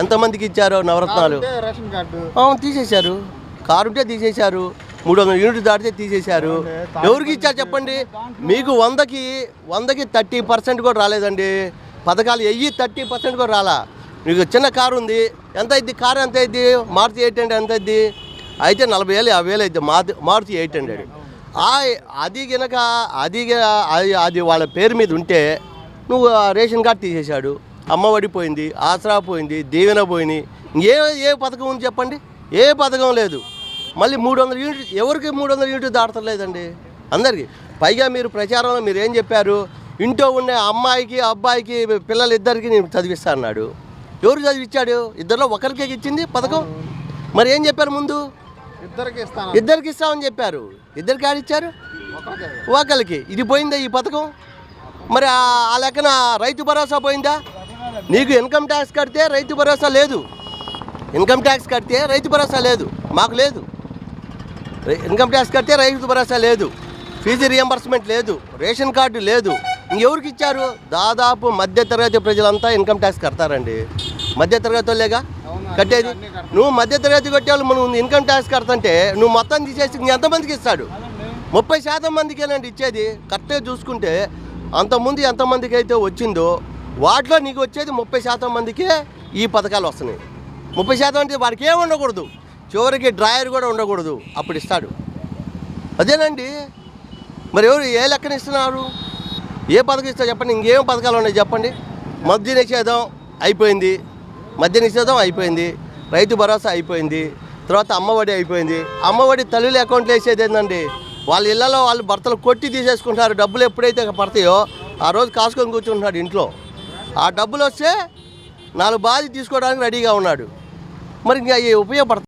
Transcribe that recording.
ఎంతమందికి ఇచ్చారో నవరత్నాలు? తీసేశారు. కారు ఉంటే తీసేశారు, 300 యూనిట్లు దాటితే తీసేశారు. ఎవరికి ఇచ్చారు చెప్పండి? మీకు 100కి 30% కూడా రాలేదండి పథకాలు. 30% కూడా రాలా. మీకు చిన్న కారు ఉంది, ఎంత అయింది? కారు ఎంత అయింది? మారుతి 800 ఎంత అయింది? అయితే 40,000 50,000 అయితే మారుతి 800. అది కనుక అది వాళ్ళ పేరు మీద ఉంటే నువ్వు రేషన్ కార్డు తీసేశాడు, అమ్మఒడి పోయింది, ఆసరా పోయింది, దీవెన పోయింది. ఏ పథకం ఉంది చెప్పండి? ఏ పథకం లేదు. మళ్ళీ 300 యూనిట్లు, ఎవరికి 300 యూనిట్లు దాటలేదండి? అందరికీ. పైగా మీరు ప్రచారంలో మీరు ఏం చెప్పారు? ఇంట్లో ఉండే అమ్మాయికి అబ్బాయికి పిల్లలిద్దరికి నేను చదివిస్తా అన్నాడు. ఎవరు చదివిచ్చాడు? ఇద్దరిలో ఒకరికే ఇచ్చింది పథకం. మరి ఏం చెప్పారు ముందు? ఇద్దరికి ఇస్తామని చెప్పారు. ఇద్దరికి ఆడిచ్చారు ఒకరికి. ఇది పోయిందా ఈ పథకం? మరి ఆ లెక్కన రైతు భరోసా పోయిందా? నీకు ఇన్కమ్ ట్యాక్స్ కడితే రైతు భరోసా లేదు. ఇన్కమ్ ట్యాక్స్ కడితే రైతు భరోసా లేదు. మాకు లేదు. ఇన్కమ్ ట్యాక్స్ కడితే రైతు భరోసా లేదు, ఫీజు రియంబర్స్మెంట్ లేదు, రేషన్ కార్డు లేదు. ఇంకెవరికి ఇచ్చారు? దాదాపు మధ్యతరగతి ప్రజలంతా ఇన్కమ్ ట్యాక్స్ కడతారండి. మధ్యతరగతి వాళ్ళేగా కట్టేది. నువ్వు మధ్యతరగతి కట్టేవాళ్ళు మనం ఇన్కమ్ ట్యాక్స్ కడతంటే నువ్వు మొత్తం తీసేసి ఎంతమందికి ఇస్తాడు? 30% మందికేనండి ఇచ్చేది. కరెక్ట్గా చూసుకుంటే అంతకుముందు ఎంతమందికి అయితే వచ్చిందో వాటిలో నీకు వచ్చేది 30% మందికే ఈ పథకాలు వస్తున్నాయి. 30% అంటే వాడికి ఏమి ఉండకూడదు, చివరికి డ్రాయర్ కూడా ఉండకూడదు, అప్పుడు ఇస్తాడు. అదేనండి. మరి ఎవరు ఏ లెక్కన ఇస్తున్నారు? ఏ పథకం ఇస్తారు చెప్పండి? ఇంకేం పథకాలు ఉన్నాయి చెప్పండి? మద్య నిషేధం అయిపోయింది, రైతు భరోసా అయిపోయింది, తర్వాత అమ్మఒడి అయిపోయింది. అమ్మఒడి తల్లుల అకౌంట్లో వేసేది ఏంటండి? వాళ్ళ ఇళ్లలో వాళ్ళు భర్తలు కొట్టి తీసేసుకుంటారు. డబ్బులు ఎప్పుడైతే పడతాయో ఆ రోజు కాసుకొని కూర్చుంటున్నాడు ఇంట్లో. ఆ డబ్బులు వస్తే 4 బాధ తీసుకోవడానికి రెడీగా ఉన్నాడు. మరి ఇంకా అవి ఉపయోగపడతాయి?